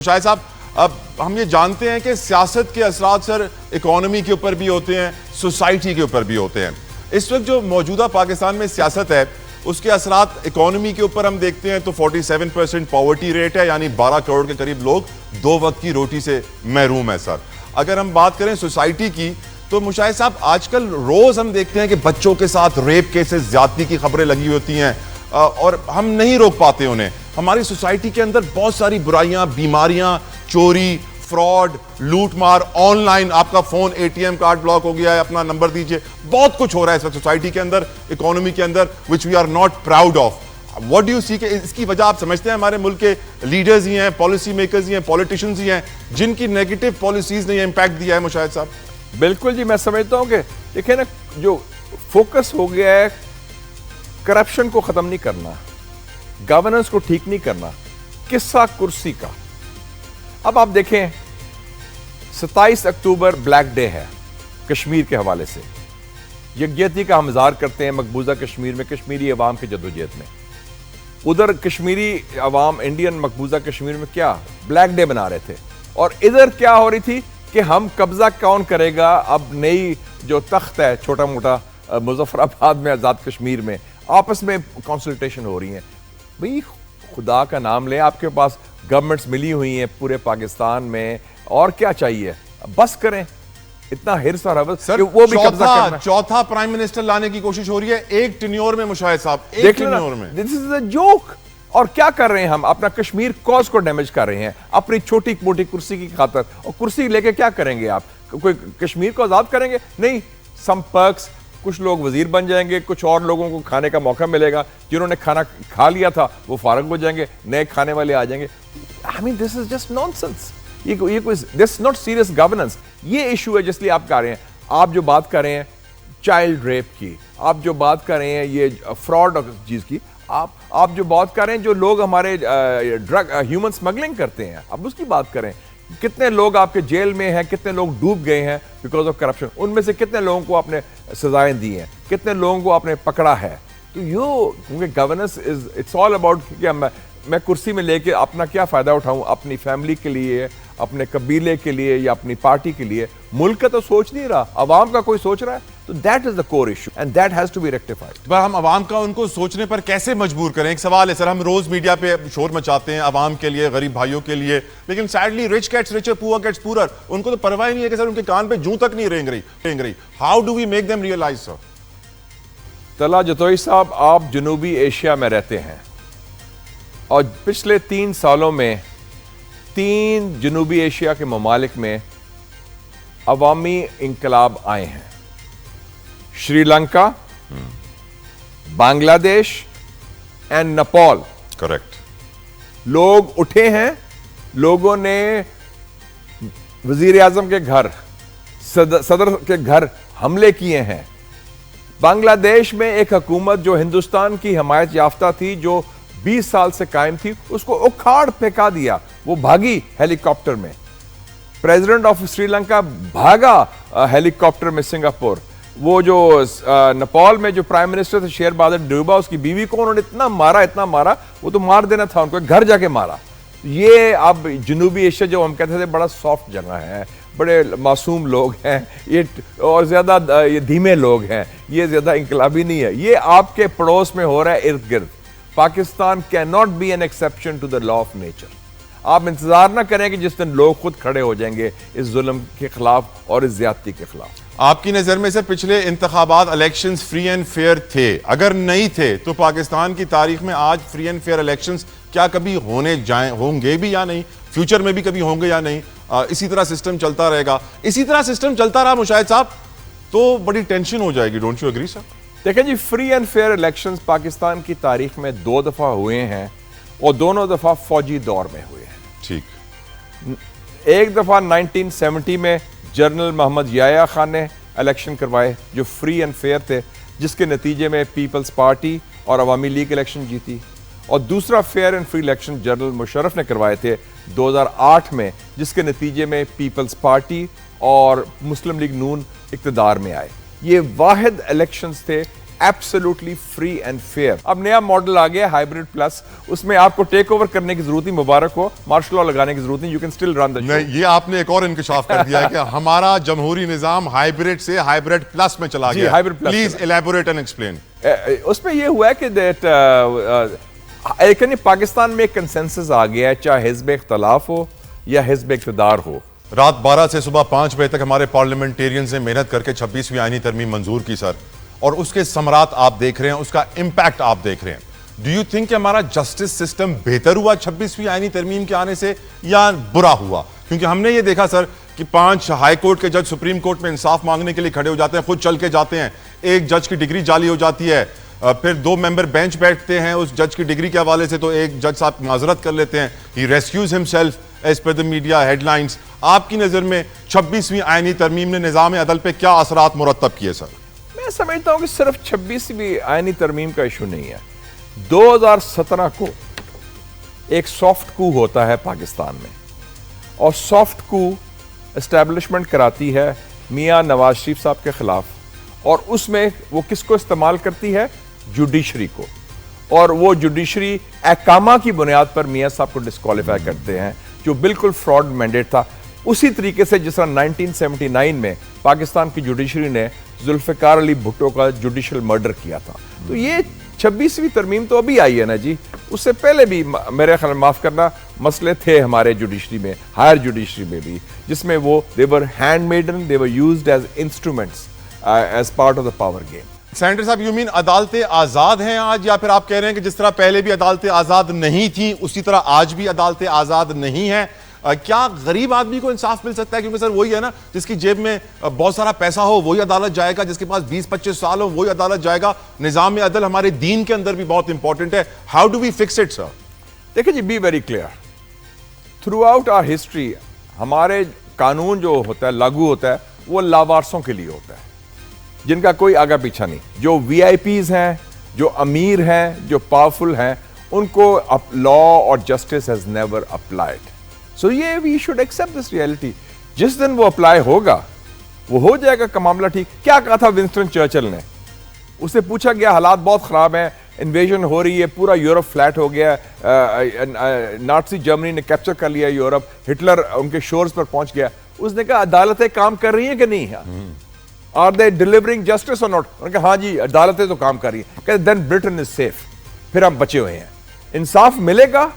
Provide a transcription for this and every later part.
शायद साहब, अब हम ये जानते हैं कि सियासत के असरात सर इकोनॉमी के ऊपर भी होते हैं, सोसाइटी के ऊपर भी होते हैं। इस वक्त जो मौजूदा पाकिस्तान में सियासत है उसके असरात इकोनॉमी के ऊपर हम देखते हैं तो 47% पॉवर्टी रेट है, यानी 12 करोड़ के करीब लोग दो वक्त की रोटी से महरूम है सर। अगर हम बात करें सोसाइटी की तो मुशाहिद साहब, आजकल रोज हम देखते हैं कि बच्चों के साथ रेप केसेस, ज्यादती की खबरें लगी होती हैं और हम नहीं रोक पाते उन्हें। हमारी सोसाइटी के अंदर बहुत सारी बुराइयां, बीमारियां, चोरी, फ्रॉड, लूटमार, ऑनलाइन आपका फोन एटीएम कार्ड ब्लॉक हो गया है, अपना नंबर दीजिए, बहुत कुछ हो रहा है इस वक्त सोसाइटी के अंदर, इकोनॉमी के अंदर, which we are not proud of. What do you see? इसकी वजह आप समझते हैं हमारे मुल्क के लीडर्स ही हैं, पॉलिसी मेकर्स ही हैं, पॉलिटिशियंस ही हैं, जिनकी नेगेटिव पॉलिसीज ने इंपैक्ट दिया है मुशाहिद साहब? बिल्कुल जी, मैं समझता हूं कि देखिए ना, जो फोकस हो गया है करप्शन को खत्म नहीं करना, गवर्नेंस को ठीक नहीं करना, किस्सा कुर्सी का। अब आप देखें 27 अक्टूबर ब्लैक डे है कश्मीर के हवाले से, यकजहती का हम इज़हार करते हैं मकबूजा कश्मीर में, कश्मीरी अवाम की जद्दोजहद में। उधर कश्मीरी अवाम इंडियन मकबूजा कश्मीर में क्या ब्लैक डे मना रहे थे, और इधर क्या हो रही थी कि हम कब्जा कौन करेगा। अब नई जो तख्त है छोटा मोटा मुजफ्फराबाद में, आज़ाद कश्मीर में, आपस में कंसल्टेशन हो रही है। भाई खुदा का नाम ले, आपके पास गवर्नमेंट्स मिली हुई हैं पूरे पाकिस्तान में, और क्या चाहिए? बस करें, इतना हिर्स और हवस सर, वो भी कब्जा करना। चौथा प्राइम मिनिस्टर लाने की कोशिश हो रही है एक टेन्योर में मुशाहिद साहब, एक टेन्योर में। This is a joke. और क्या कर रहे हैं हम? अपना कश्मीर कॉज को डैमेज कर रहे हैं अपनी छोटी मोटी कुर्सी की खातर। और कुर्सी लेके क्या करेंगे आप? कोई कश्मीर को आजाद करेंगे? नहीं। सम पर्क्स, कुछ लोग वजीर बन जाएंगे, कुछ और लोगों को खाने का मौका मिलेगा, जिन्होंने खाना खा लिया था वो फारग हो जाएंगे, नए खाने वाले आ जाएंगे। I mean this is just nonsense. ये कोई दिस नॉट सीरियस गवर्नेंस। ये इशू है जिसलिए आप कह रहे हैं। आप जो बात कर रहे हैं चाइल्ड रेप की, आप जो बात कर रहे हैं ये फ्रॉड चीज की, आप जो बात कर रहे हैं जो लोग हमारे ड्रग ह्यूमन स्मगलिंग करते हैं, अब उसकी बात करें। कितने लोग आपके जेल में हैं, कितने लोग डूब गए हैं बिकॉज ऑफ करप्शन, उनमें से कितने लोगों को आपने सजाएं दी हैं, कितने लोगों को आपने पकड़ा है। तो क्योंकि गवर्नेंस इट्स ऑल अबाउट कि मैं कुर्सी में लेके अपना क्या फायदा उठाऊं, अपनी फैमिली के लिए, अपने कबीले के लिए या अपनी पार्टी के लिए। मुल्क का तो सोच नहीं रहा, अवाम का कोई सोच रहा है। तो that is the core issue and that has to be rectified. हम अवाम का उनको सोचने पर कैसे मजबूर करें? एक सवाल है सर, हम रोज मीडिया पे शोर मचाते हैं अवाम के लिए, गरीब भाइयों के लिए, लेकिन sadly rich gets richer, poor gets poor. उनको तो परवाह ही नहीं है कि सर उनके कान पे जूं तक नहीं रेंग रही। How do we make them realize sir? तला जतोई साहब, आप जनूबी एशिया में रहते हैं और पिछले 3 सालों में 3 जनूबी एशिया के ममालिक में अवामी इंकलाब आए हैं। श्रीलंका, बांग्लादेश एंड नेपाल। करेक्ट। लोग उठे हैं, लोगों ने वजीर आजम के घर, सदर के घर हमले किए हैं। बांग्लादेश में एक हुकूमत जो हिंदुस्तान की हिमायत याफ्ता थी, जो 20 साल से कायम थी, उसको उखाड़ फेंका दिया। वो भागी हेलीकॉप्टर में। प्रेसिडेंट ऑफ श्रीलंका भागा हेलीकॉप्टर में सिंगापुर। वो जो नेपाल में जो प्राइम मिनिस्टर थे शेर बहादुर देउबा, उसकी बीवी को उन्होंने इतना मारा, वो तो मार देना था उनको, घर जाके मारा। ये अब जनूबी एशिया जो हम कहते थे बड़ा सॉफ्ट जगह है, बड़े मासूम लोग हैं ये, और ज्यादा ये धीमे लोग हैं, ये ज्यादा इंकलाबी नहीं है। ये आपके पड़ोस में हो रहा है, इर्द गिर्द। Pakistan can not be an exception to the law of nature. आप इंतजार ना करें कि जिस दिन लोग खुद खड़े हो जाएंगे इस जुल्म के खिलाफ और इस ज्यादती के खिलाफ। आपकी नजर में सर पिछले इंतखाबात इलेक्शंस फ्री एंड फेयर थे? अगर नहीं थे तो पाकिस्तान की तारीख में आज फ्री एंड फेयर इलेक्शंस क्या कभी होंगे भी या नहीं? फ्यूचर में भी कभी होंगे या नहीं? इसी तरह सिस्टम चलता रहेगा? इसी तरह सिस्टम चलता रहा मुशाहिद साहब तो बड़ी टेंशन हो जाएगी। Don't you agree sir? देखें जी, free and fair elections Pakistan की तारीख में 2 दफा हुए हैं और दोनों दफा फौजी दौर में हुए हैं। ठीक। एक दफा 1970 में जनरल मोहम्मद याया खान ने इलेक्शन करवाए जो फ्री एंड फेयर थे, जिसके नतीजे में पीपल्स पार्टी और अवामी लीग इलेक्शन जीती। और दूसरा fair and free election general Musharraf ने करवाए थे 2008 में, जिसके नतीजे में पीपल्स पार्टी और मुस्लिम लीग नून इक़्तिदार में आए। ये वाहिद इलेक्शंस थे एब्सोल्युटली फ्री एंड फेयर। अब नया मॉडल आ गया हाइब्रिड प्लस, उसमें आपको टेक ओवर करने की जरूरत नहीं, मुबारक हो, मार्शल लॉ लगाने की जरूरत नहीं, you can still run the show. नहीं, ये आपने एक और इंकशाफ कर दिया है कि हमारा जमहूरी निजाम हाइब्रिड से हाइब्रिड प्लस में चला गया। Hybrid plus. Please elaborate and explain. उसमें ये हुआ है कि दैट पाकिस्तान में कंसेंसस आ गया है, चाहे हिज़्ब इख्तलाफ हो या हिज़्ब इक़्तिदार हो। रात 12 से सुबह 5 बजे तक हमारे पार्लियामेंटेरियंस ने मेहनत करके 26वीं आईनी तरमीम मंजूर की सर, और उसके समरात आप देख रहे हैं, उसका इंपैक्ट आप देख रहे हैं। डू यू थिंक कि हमारा जस्टिस सिस्टम बेहतर हुआ 26वीं आईनी तरमीम के आने से या बुरा हुआ? क्योंकि हमने ये देखा सर कि 5 हाई कोर्ट के जज सुप्रीम कोर्ट में इंसाफ मांगने के लिए खड़े हो जाते हैं, खुद चल के जाते हैं, एक जज की डिग्री जाली हो जाती है, फिर 2 मेंबर बेंच बैठते हैं उस जज की डिग्री के हवाले से, तो एक जज साहब माजरत कर लेते हैं, he rescues himself as per the media headlines. आपकी नजर में 26वीं आईनी तरमीम ने निजाम अदल पे क्या असरात मुरत्तब किए सर? मैं समझता हूं कि सिर्फ 26वीं आईनी तरमीम का इशू नहीं है। 2017 को एक सॉफ्ट कू होता है पाकिस्तान में, और सॉफ्ट कू एस्टैब्लिशमेंट कराती है मियां नवाज शरीफ साहब के खिलाफ, और उसमें वो किसको इस्तेमाल करती है? जुडिशरी को। और वो जुडिशरी अहकामा की बुनियाद पर मियां साहब को डिस्क्वालीफाई करते हैं, जो बिल्कुल फ्रॉड मैंडेट था। उसी तरीके से जिस तरह 1979 में पाकिस्तान की जुडिशरी ने जुल्फिकार अली भुट्टो का जुडिशल मर्डर किया था। तो ये 26वीं तरमीम तो अभी आई है ना जी, उससे पहले भी मेरे ख्याल माफ करना मसले थे हमारे जुडिशरी में, हायर जुडिशरी में भी, जिसमें वो they were handmaiden, they were used as instruments as part of the power game. Senator साहब, यू मीन अदालतें आजाद हैं आज, या फिर आप कह रहे हैं कि जिस तरह पहले भी अदालतें आजाद नहीं थी उसी तरह आज भी अदालतें आजाद नहीं हैं? क्या गरीब आदमी को इंसाफ मिल सकता है? क्योंकि सर वही है ना, जिसकी जेब में बहुत सारा पैसा हो वही अदालत जाएगा, जिसके पास 20-25 साल हो वही अदालत जाएगा। निजाम अदल हमारे दीन के अंदर भी बहुत इंपॉर्टेंट है। How do we fix it sir? देखिए जी, be very clear, throughout our history हमारे कानून जो होता है, लागू होता है, वो लावारसों के लिए होता है, जिनका कोई आगा पीछा नहीं। जो वीआईपीज हैं, जो अमीर हैं, जो पावरफुल हैं, उनको लॉ और justice has never applied. So ये we should accept this reality. जिस दिन वो अप्लाई होगा वो हो जाएगा का मामला ठीक। क्या कहा था विंस्टन चर्चिल ने? उससे पूछा गया हालात बहुत खराब हैं, इन्वेजन हो रही है, पूरा यूरोप फ्लैट हो गया, नाज़ी जर्मनी ने कैप्चर कर लिया यूरोप, हिटलर उनके शोर्स पर पहुंच गया। उसने कहा अदालतें काम कर रही हैं कि नहीं है? आर दे डिलीवरिंग जस्टिस और नॉट? उन्होंने कहा हाँ जी अदालतें तो काम कर रही हैं। कहते देन ब्रिटेन इज सेफ, फिर हम बचे हुए हैं, इंसाफ मिलेगा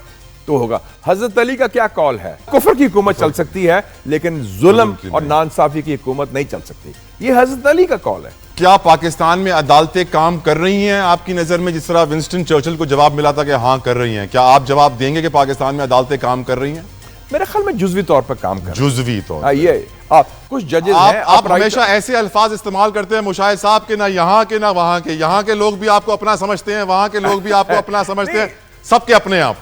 तो होगा। हजरत अली का क्या कॉल है? कुफर की हुकूमत चल सकती है लेकिन जुल्म और नाइंसाफी की हुकूमत नहीं चल सकती, ये हजरत अली का कॉल है। क्या पाकिस्तान में अदालतें काम कर रही हैं आपकी नजर में? जिस तरह विंस्टन चर्चिल को जवाब मिला था कि हाँ कर रही हैं, क्या आप जवाब देंगे कि पाकिस्तान में अदालतें काम कर रही हैं? मेरे ख्याल में जुज़वी तौर पर काम कर, जुज़वी तौर पर। ये कुछ जजेस हैं, आप हमेशा ऐसे अल्फाज इस्तेमाल करते हैं मुशाहिद साहब के, ना यहाँ के ना वहां के। यहाँ के लोग भी आपको अपना समझते हैं, वहां के लोग भी आपको अपना समझते हैं, सबके अपने आप।